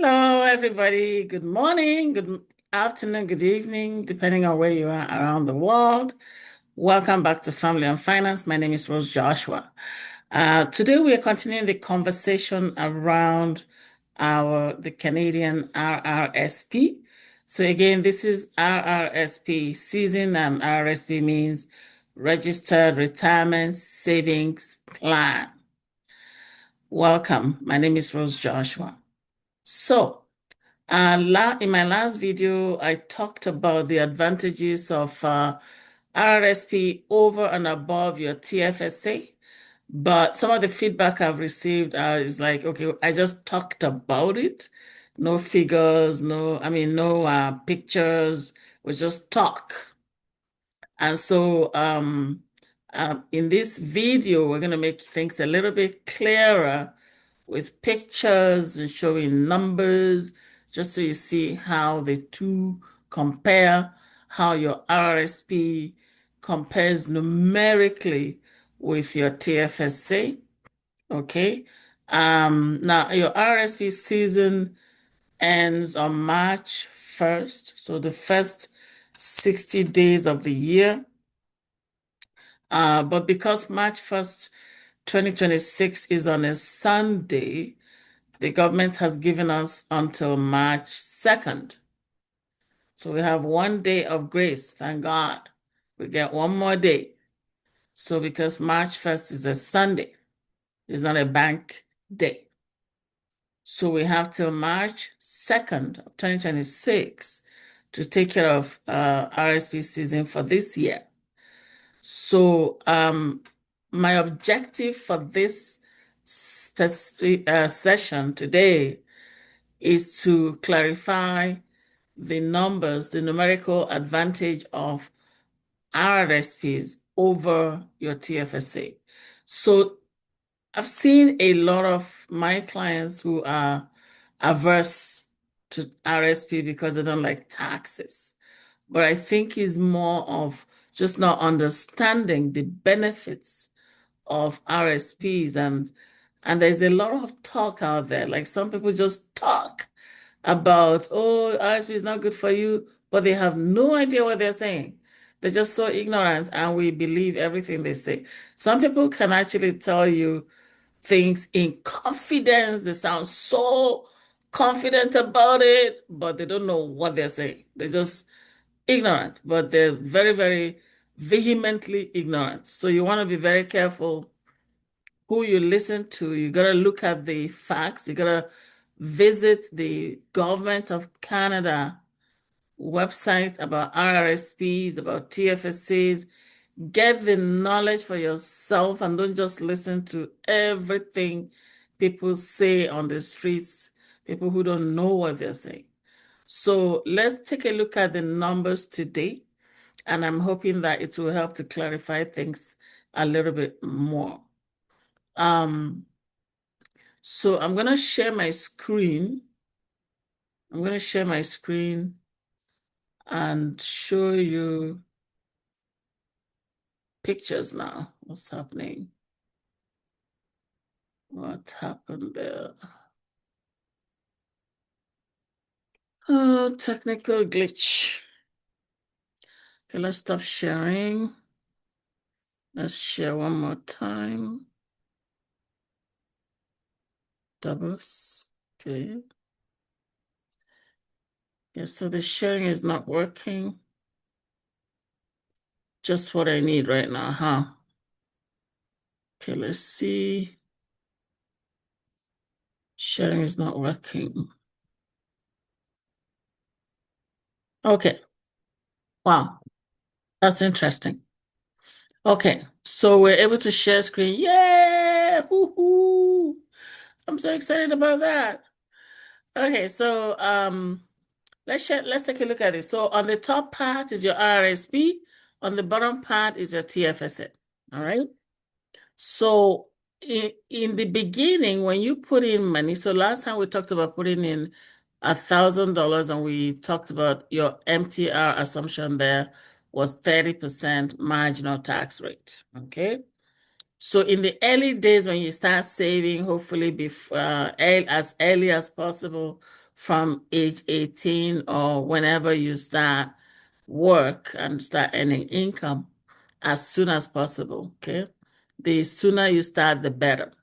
Hello, everybody. Good morning, good afternoon, good evening, depending on where you are around the world. Welcome back to Family and Finance. My name is Rose Joshua. Today we are continuing the conversation around the Canadian RRSP. So again, this is RRSP season, and RRSP means Registered Retirement Savings Plan. Welcome. My name is Rose Joshua. So, in my last video, I talked about the advantages of RRSP over and above your TFSA. But some of the feedback I've received is like, okay, I just talked about it. No figures, no pictures. We just talk. And so in this video, we're going to make things a little bit clearer with pictures and showing numbers, just so you see how the two compare, how your RRSP compares numerically with your TFSA. Okay. Now your RRSP season ends on March 1st, so the first 60 days of the year. But because March 1st, 2026 is on a Sunday, the government has given us until March 2nd. So we have 1 day of grace, thank God. We get one more day. So because March 1st is a Sunday, it's not a bank day. So we have till March 2nd of 2026 to take care of RSP season for this year. So my objective for this specific session today is to clarify the numbers, the numerical advantage of RRSPs over your TFSA. So I've seen a lot of my clients who are averse to RSP because they don't like taxes. But I think it's more of just not understanding the benefits of RSPs, and there's a lot of talk out there. Like some people just talk about, oh, RSP is not good for you, but they have no idea what they're saying. They're just so ignorant, and we believe everything they say. Some people can actually tell you things in confidence. They sound so confident about it, but they don't know what they're saying. They're just ignorant, but they're very, very vehemently ignorant. So you want to be very careful who you listen to. You got to look at the facts. You got to visit the Government of Canada website about RRSPs, about TFSAs. Get the knowledge for yourself and don't just listen to everything people say on the streets, people who don't know what they're saying. So let's take a look at the numbers today, and I'm hoping that it will help to clarify things a little bit more. So I'm going to share my screen. I'm going to share my screen and show you pictures now. What's happening? What happened there? Oh, technical glitch. Okay, let's stop sharing. Let's share one more time. Doubles. Okay. Yeah, so the sharing is not working. Just what I need right now, huh? Okay, let's see. Sharing is not working. Okay. Wow. That's interesting. Okay, so we're able to share screen. Yeah! Woohoo! I'm so excited about that. Okay, so let's take a look at it. So on the top part is your RRSP, on the bottom part is your TFSA. All right. So in the beginning, when you put in money, so last time we talked about putting in $1,000 and we talked about your MTR assumption there was 30% marginal tax rate. Okay. So in the early days when you start saving, hopefully before as early as possible from age 18 or whenever you start work and start earning income as soon as possible, okay? The sooner you start, the better,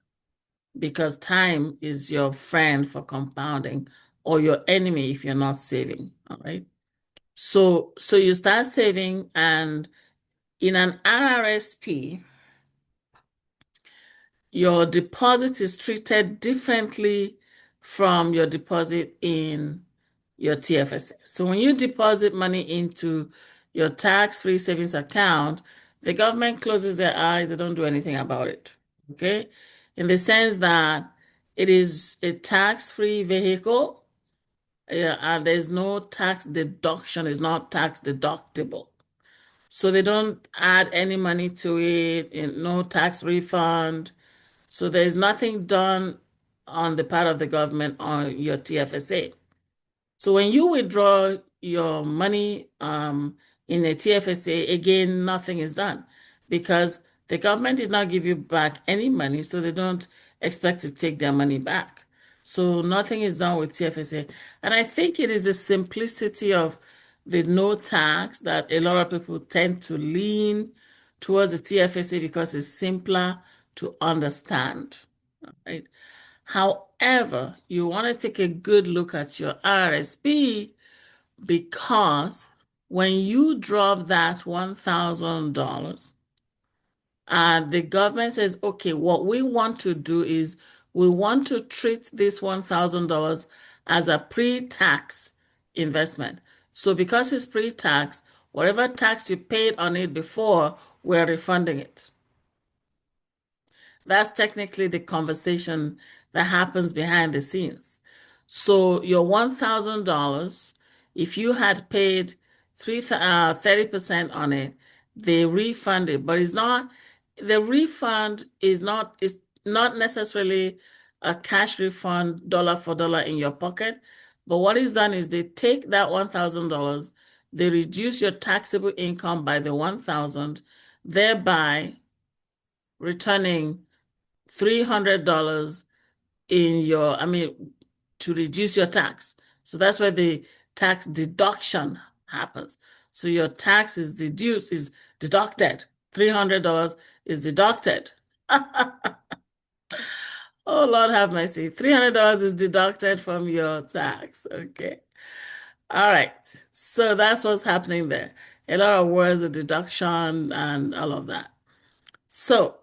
because time is your friend for compounding or your enemy if you're not saving, all right? So you start saving, and in an RRSP, your deposit is treated differently from your deposit in your TFSA. So when you deposit money into your tax-free savings account, the government closes their eyes, they don't do anything about it. Okay? In the sense that it is a tax-free vehicle, and there's no tax deduction, it's not tax deductible. So they don't add any money to it, no tax refund. So there's nothing done on the part of the government on your TFSA. So when you withdraw your money in a TFSA, again, nothing is done because the government did not give you back any money, so they don't expect to take their money back. So nothing is done with TFSA. And I think it is the simplicity of the no tax that a lot of people tend to lean towards the TFSA because it's simpler to understand, right? However, you want to take a good look at your RRSP because when you drop that $1,000, the government says, okay, what we want to do is we want to treat this $1,000 as a pre-tax investment. So because it's pre-tax, whatever tax you paid on it before, we're refunding it. That's technically the conversation that happens behind the scenes. So your $1,000, if you had paid 30% on it, they refund it. But the refund is not necessarily a cash refund dollar for dollar in your pocket. But what is done is they take that $1,000, they reduce your taxable income by the 1,000, thereby returning $300 to reduce your tax. So that's where the tax deduction happens. So your tax is deducted. $300 is deducted. Oh, Lord have mercy. $300 is deducted from your tax. Okay. All right. So that's what's happening there. A lot of words of deduction and all of that. So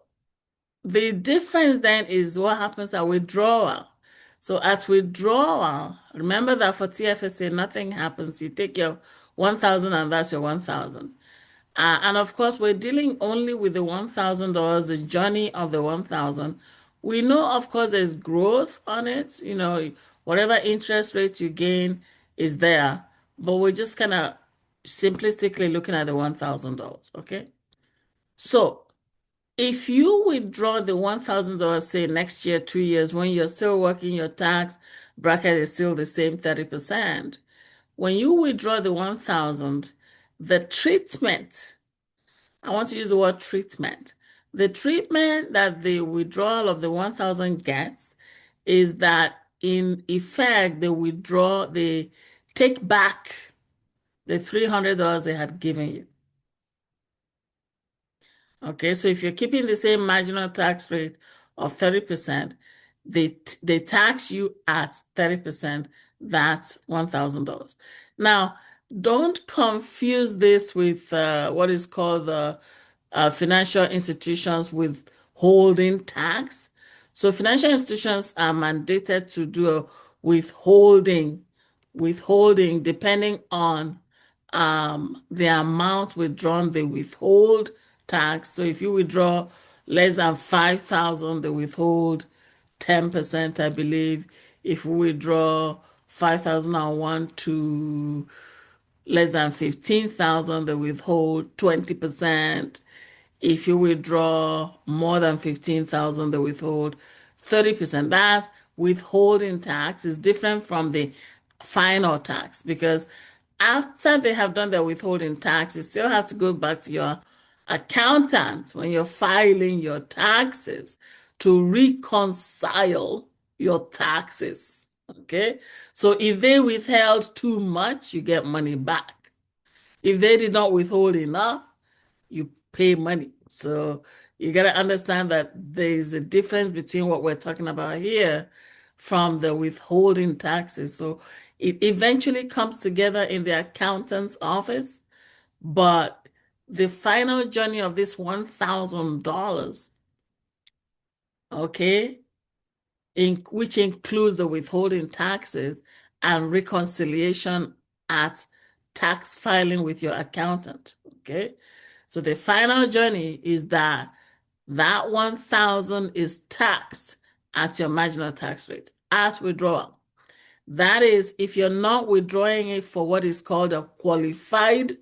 the difference then is what happens at withdrawal. So at withdrawal, remember that for TFSA, nothing happens. You take your 1,000 and that's your 1,000. And of course, we're dealing only with the $1,000, the journey of the 1,000. We know, of course, there's growth on it. Whatever interest rate you gain is there. But we're just kind of simplistically looking at the $1,000, okay? So if you withdraw the $1,000, say next year, 2 years, when you're still working, your tax bracket is still the same 30%. When you withdraw the 1,000, the treatment, I want to use the word treatment. The treatment that the withdrawal of the 1,000 gets is that in effect, they take back the $300 they had given you. Okay, so if you're keeping the same marginal tax rate of 30%, they tax you at 30%, that's $1,000. Now, don't confuse this with what is called the financial institutions withholding tax. So financial institutions are mandated to do a withholding depending on the amount withdrawn, they withhold tax. So if you withdraw less than 5,000, they withhold 10%, I believe. If we withdraw 5,001 to less than 15,000, they withhold 20%. If you withdraw more than 15,000, they withhold 30%. That's withholding tax is different from the final tax because after they have done their withholding tax, you still have to go back to your accountant when you're filing your taxes to reconcile your taxes. Okay, so if they withheld too much, you get money back. If they did not withhold enough, you pay money. So you got to understand that there's a difference between what we're talking about here from the withholding taxes. So it eventually comes together in the accountant's office, but the final journey of this $1,000, okay, which includes the withholding taxes and reconciliation at tax filing with your accountant. Okay. So the final journey is that 1,000 is taxed at your marginal tax rate at withdrawal. That is, if you're not withdrawing it for what is called a qualified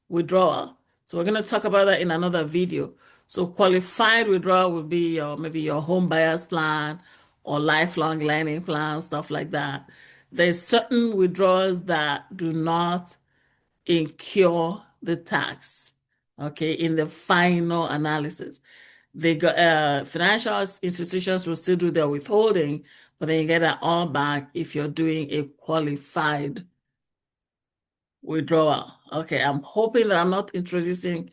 withdrawal. So we're going to talk about that in another video. So qualified withdrawal would be maybe your home buyer's plan or lifelong learning plan, stuff like that. There's certain withdrawals that do not incur the tax, okay, in the final analysis. Financial institutions will still do their withholding, but then you get that all back if you're doing a qualified withdrawal. Okay, I'm hoping that I'm not introducing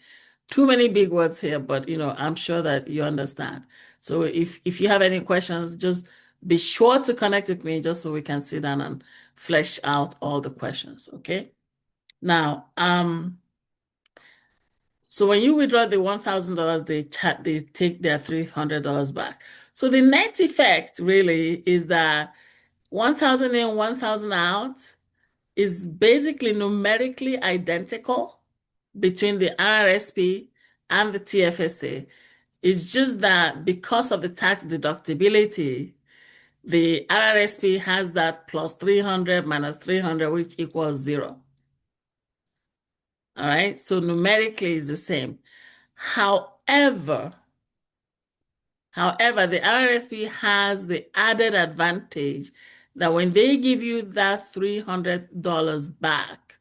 too many big words here, but I'm sure that you understand. So if you have any questions, just be sure to connect with me just so we can sit down and flesh out all the questions. Okay. Now, so when you withdraw the $1,000, they take their $300 back. So the net effect really is that 1,000 in, 1,000 out is basically numerically identical between the RRSP and the TFSA. It's just that because of the tax deductibility, the RRSP has that plus 300 minus 300, which equals 0. All right, so numerically it's the same. However, the RRSP has the added advantage that when they give you that $300 back,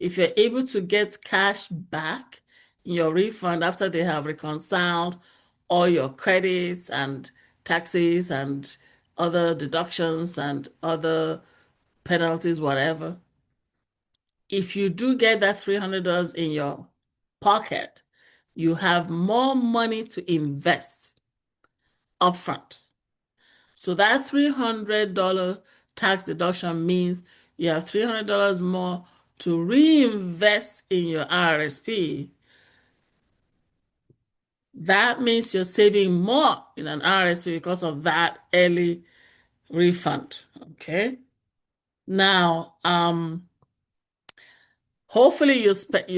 if you're able to get cash back in your refund after they have reconciled all your credits and taxes and other deductions and other penalties, whatever, if you do get that $300 in your pocket, you have more money to invest upfront. So that $300 tax deduction means you have $300 more to reinvest in your RRSP. That means you're saving more in an RRSP because of that early refund. Okay. Now, hopefully you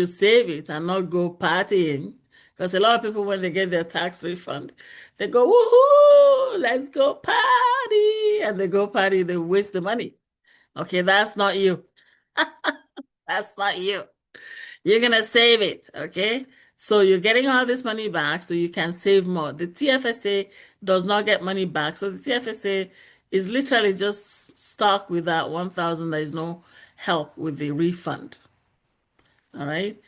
save it and not go partying. Because a lot of people, when they get their tax refund, they go, woohoo, let's go party. And they go party, they waste the money. Okay, that's not you. That's not you. You're going to save it, okay? So you're getting all this money back so you can save more. The TFSA does not get money back. So the TFSA is literally just stuck with that 1,000. There is no help with the refund. All right.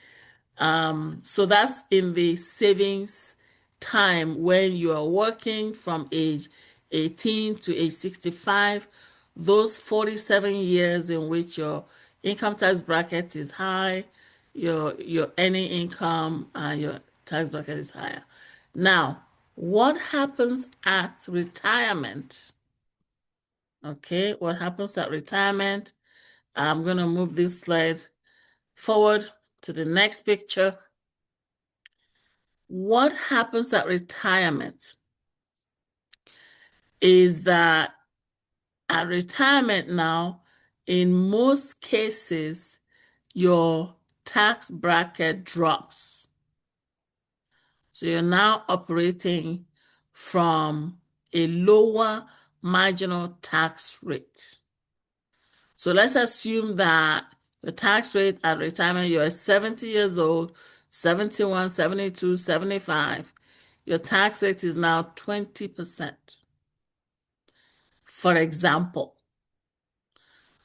So that's in the savings time when you are working from age 18 to age 65, those 47 years in which your income tax bracket is high, your earning income and your tax bracket is higher. Now, what happens at retirement? Okay, what happens at retirement? I'm going to move this slide forward to the next picture. What happens at retirement is that at retirement now, in most cases, your tax bracket drops. So you're now operating from a lower marginal tax rate. So let's assume that the tax rate at retirement, you're 70 years old, 71, 72, 75. Your tax rate is now 20%, for example.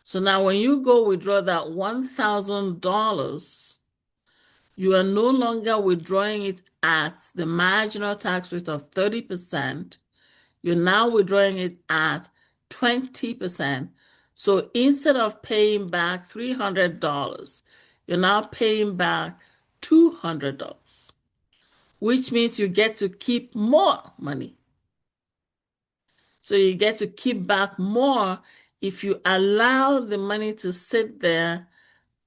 So now when you go withdraw that $1,000, you are no longer withdrawing it at the marginal tax rate of 30%. You're now withdrawing it at 20%. So instead of paying back $300, you're now paying back $200, which means you get to keep more money. So you get to keep back more if you allow the money to sit there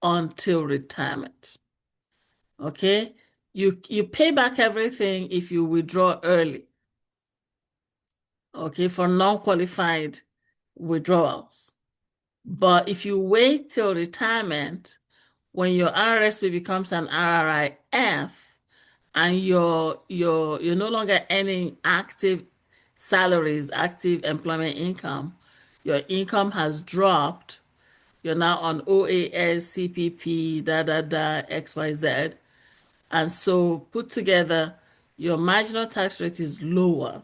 until retirement. Okay? You pay back everything if you withdraw early. Okay, for non-qualified withdrawals. But if you wait till retirement, when your RRSP becomes an RRIF and you're no longer earning active salaries, active employment income, your income has dropped. You're now on OAS, CPP, XYZ. And so put together, your marginal tax rate is lower.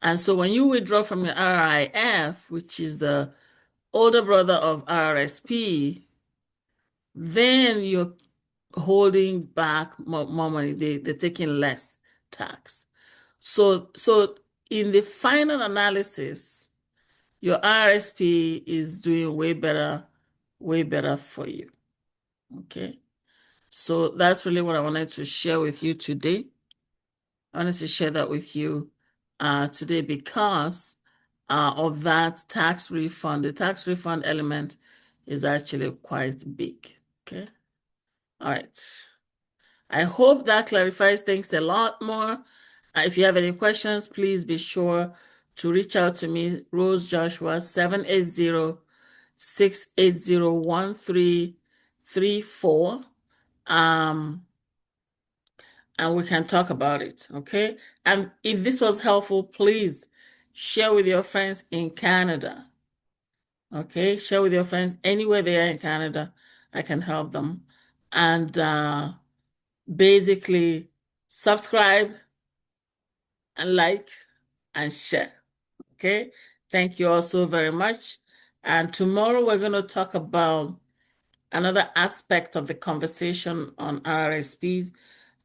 And so when you withdraw from your RRIF, which is the older brother of RRSP, then you're holding back more money. They're taking less tax. So in the final analysis, your RRSP is doing way better for you. Okay. So that's really what I wanted to share with you today. I wanted to share that with you today because of that tax refund. The tax refund element is actually quite big. Okay. All right. I hope that clarifies things a lot more. If you have any questions, please be sure to reach out to me, Rose Joshua, 780-680-1334. And we can talk about it, okay? And if this was helpful, please share with your friends in Canada, okay? Share with your friends anywhere they are in Canada. I can help them. And basically, subscribe and like and share, okay? Thank you all so very much. And tomorrow we're going to talk about another aspect of the conversation on RRSPs.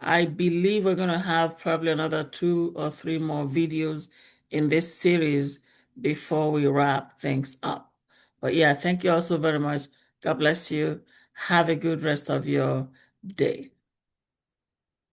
I believe we're going to have probably another 2 or 3 more videos in this series before we wrap things up. But yeah, thank you all so very much. God bless you. Have a good rest of your day.